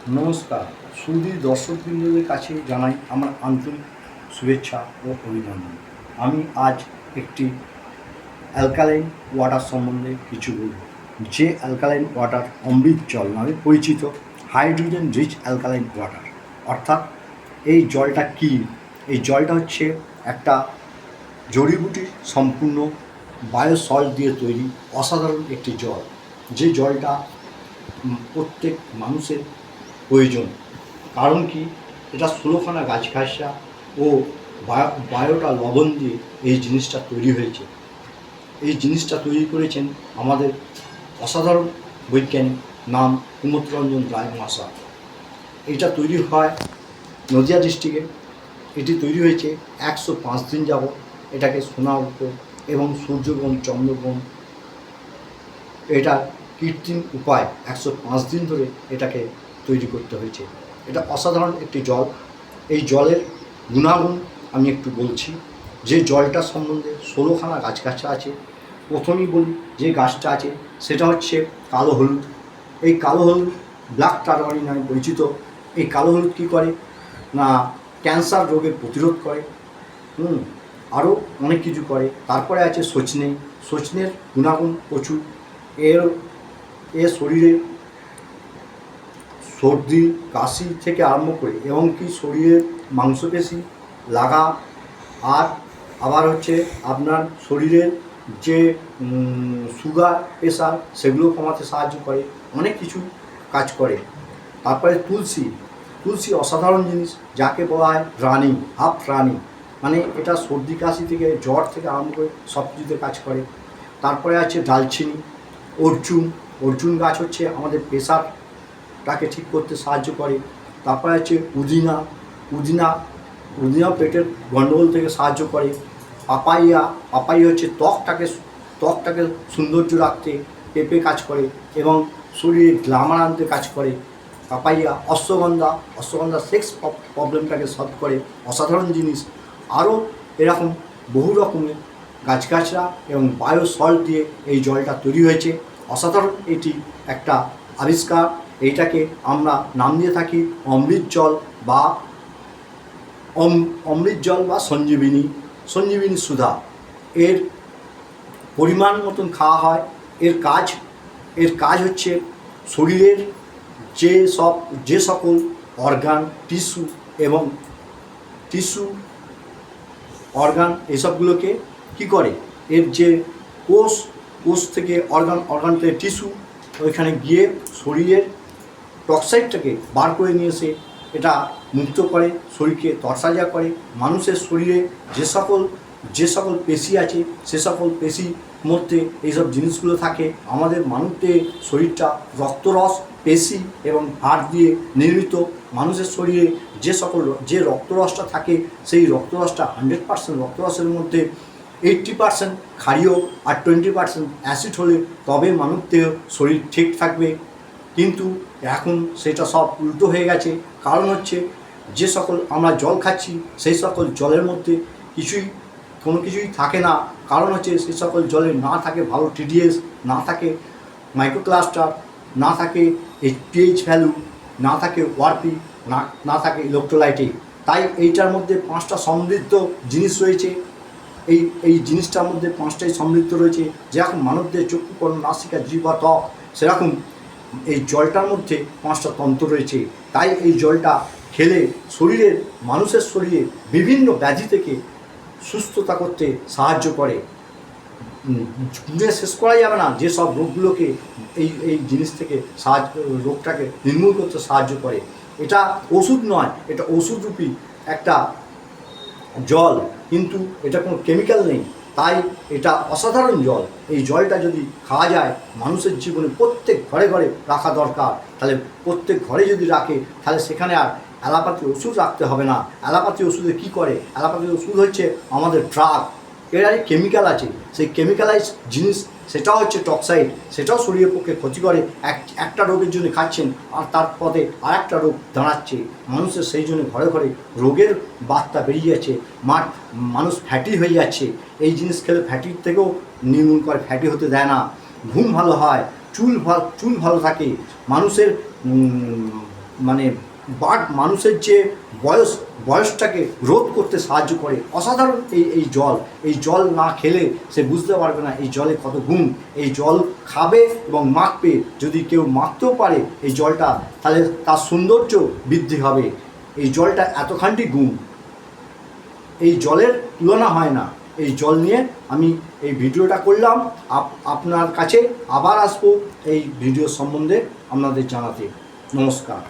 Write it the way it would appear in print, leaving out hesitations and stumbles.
নমস্কার। সুধী দর্শকবৃন্দদের কাছে জানাই আমার আন্তরিক শুভেচ্ছা ও অভিনন্দন। আমি আজ একটি অ্যালকালাইন ওয়াটার সম্বন্ধে কিছু বলব। যে অ্যালকালাইন ওয়াটার অমৃত জল নামে পরিচিত, হাইড্রোজেন রিচ অ্যালকালাইন ওয়াটার। অর্থাৎ এই জলটা কী? এই জলটা হচ্ছে একটা জড়িবুটি সম্পূর্ণ বায়ো সল্ট দিয়ে তৈরি অসাধারণ একটি জল, যে জলটা প্রত্যেক মানুষের প্রয়োজন। কারণ কি, এটা 16খানা গাছগাছরা ও বায়োটা লবণ দিয়ে এই জিনিসটা তৈরি হয়েছে। এই জিনিসটা তৈরি করেছেন আমাদের অসাধারণ বৈজ্ঞানিক, নাম কুমোদরঞ্জন রায় মহাশয়। এটা তৈরি হয় নদিয়া ডিস্ট্রিক্টে। এটি তৈরি হয়েছে 105 দিন যাবৎ। এটাকে সোনার উপর এবং সূর্যগ্রহণ, চন্দ্রগ্রহণ, এটা কৃত্রিম উপায় 105 দিন ধরে এটাকে তৈরি করতে হয়েছে। এটা অসাধারণ একটি জল। এই জলের গুণাগুণ আমি একটু বলছি। যে জলটা সম্বন্ধে 16খানা গাছগাছরা আছে। প্রথমেই বলি, যে গাছটা আছে সেটা হচ্ছে কালো হলুদ। এই কালো হলুদ ব্ল্যাক টারমারিক নামে পরিচিত। এই কালো হলুদ কী করে না, ক্যান্সার রোগের প্রতিরোধ করে, আরও অনেক কিছু করে। তারপরে আছে সজনে। সজনের গুণাগুণ প্রচুর। এর শরীরে সর্দি কাশি থেকে আরম্ভ করে এবং কি শরীরের মাংসপেশি লাগা, আর আবার হচ্ছে আপনার শরীরের যে সুগার প্রেশার সেগুলো কমাতে সাহায্য করে, অনেক কিছু কাজ করে। তারপরে তুলসী। তুলসী অসাধারণ জিনিস, যাকে বলা হয় রানী, হাফ রানী। মানে এটা সর্দি কাশি থেকে, জ্বর থেকে আরম্ভ করে সব কিছুতে কাজ করে। তারপরে আছে দালচিনি। অর্জুন। অর্জুন গাছ হচ্ছে আমাদের প্রেশারটাকে ঠিক করতে সাহায্য করে। তারপরে আছে পুদিনা। পুদিনা পেটের গণ্ডগোল থেকে সাহায্য করে। পাপাইয়া। পাপাইয়া হচ্ছে ত্বকটাকে সৌন্দর্য রাখতে পেঁপে কাজ করে এবং শরীরে গ্ল্যামার আনতে কাজ করে পাপাইয়া। অশ্বগন্ধা সেক্স প্রবলেমটাকে সলভ করে, অসাধারণ জিনিস। আরও এরকম বহু রকমের গাছগাছরা এবং বায়ো সল্ট দিয়ে এই জলটা তৈরি হয়েছে। অসাধারণ এটি একটা আবিষ্কার। এইটাকে আমরা নাম দিয়ে থাকি অমৃত জল বা সঞ্জীবিনী সুধা। এর পরিমাণ মতন খাওয়া হয়। এর কাজ হচ্ছে শরীরের যে সকল অর্গান, টিস্যু অর্গান এসবগুলোকে কী করে, এর যে কোষ থেকে অর্গান থেকে টিস্যু, ওইখানে গিয়ে শরীরের টক্সাইডটাকে বার করে নিয়ে এসে এটা মুক্ত করে, শরীরকে তরতাজা করে। মানুষের শরীরে যে সকল পেশি আছে সে সকল পেশির মধ্যে এইসব জিনিসগুলো থাকে। আমাদের মানুষদের শরীরটা রক্তরস, পেশি এবং হাড় দিয়ে নির্মিত। মানুষের শরীরে যে রক্তরসটা থাকে, সেই রক্তরসটা 100% রক্তরসের মধ্যে 80% ক্ষারীয় আর 20% অ্যাসিড হলে তবে মানুষদের শরীর ঠিক থাকবে। কিন্তু এখন সেটা সব উল্টো হয়ে গেছে। কারণ হচ্ছে যে সকল আমরা জল খাচ্ছি সেই সকল জলের মধ্যে কোনো কিছুই থাকে না। কারণ হচ্ছে সেই সকল জলে না থাকে ভালো টিডিএস, না থাকে মাইক্রোক্লাস্টার, না থাকে পিএইচ ভ্যালু, না থাকে ওআরপি, না থাকে ইলেকট্রোলাইটে। তাই এইটার মধ্যে 5টা সমৃদ্ধ জিনিস রয়েছে। এই জিনিসটার মধ্যে 5টাই সমৃদ্ধ রয়েছে। যেরকম মানবদের চক্ষু, কর্ণ, নাসিকা, জিহ্বা, ত্বক, সেরকম এই জলটার মধ্যে 5টা তন্ত্র রয়েছে। তাই এই জলটা খেলে মানুষের শরীরে বিভিন্ন ব্যাধি থেকে সুস্থতা করতে সাহায্য করে। শেষ করা যাবে না যে সব রোগগুলোকে এই জিনিস থেকে রোগটাকে নির্মূল করতে সাহায্য করে। এটা ওষুধ নয়, এটা ওষুধরূপী একটা জল, কিন্তু এটা কোনো কেমিক্যাল নেই। তাই এটা অসাধারণ জল। এই জলটা যদি খাওয়া যায়, মানুষের জীবনে প্রত্যেক ঘরে ঘরে রাখা দরকার। তাহলে প্রত্যেক ঘরে যদি রাখে, তাহলে সেখানে আর অ্যালোপ্যাথি ওষুধ রাখতে হবে না। অ্যালোপ্যাথি ওষুধে কী করে, অ্যালোপ্যাথি ওষুধ হচ্ছে আমাদের ড্রাগ। এর আরে কেমিক্যাল আছে, সেই কেমিক্যালাইজ জিনিস সেটাও হচ্ছে টক্সাইড, সেটাও শরীরের পক্ষে ক্ষতি করে। একটা রোগের জন্য খাচ্ছেন আর তার পদে আর একটা রোগ দাঁড়াচ্ছে। মানুষের সেই জন্য ঘরে ঘরে রোগের বার্তা বেরিয়ে যাচ্ছে। মানুষ ফ্যাটি হয়ে যাচ্ছে। এই জিনিস খেলে ফ্যাটির থেকেও নির্মূল করে, ফ্যাটি হতে দেয় না। ঘুম ভালো হয়, চুল ভালো থাকে, মানুষের মানে মানুষের যে বয়সটাকে রোধ করতে সাহায্য করে। অসাধারণ এই জল না খেলে সে বুঝতে পারবে না এই জলে কত গুণ। এই জল খাবে এবং মাখবে, যদি কেউ মাখতেও পারে এই জলটা, তাহলে তার সৌন্দর্য বৃদ্ধি হবে। এই জলটা এতখানি গুণ, এই জলের তুলনা হয় না। এই জল নিয়ে আমি এই ভিডিওটা করলাম। আপনার কাছে আবার আসবো এই ভিডিও সম্বন্ধে আপনাদের জানাতে। নমস্কার।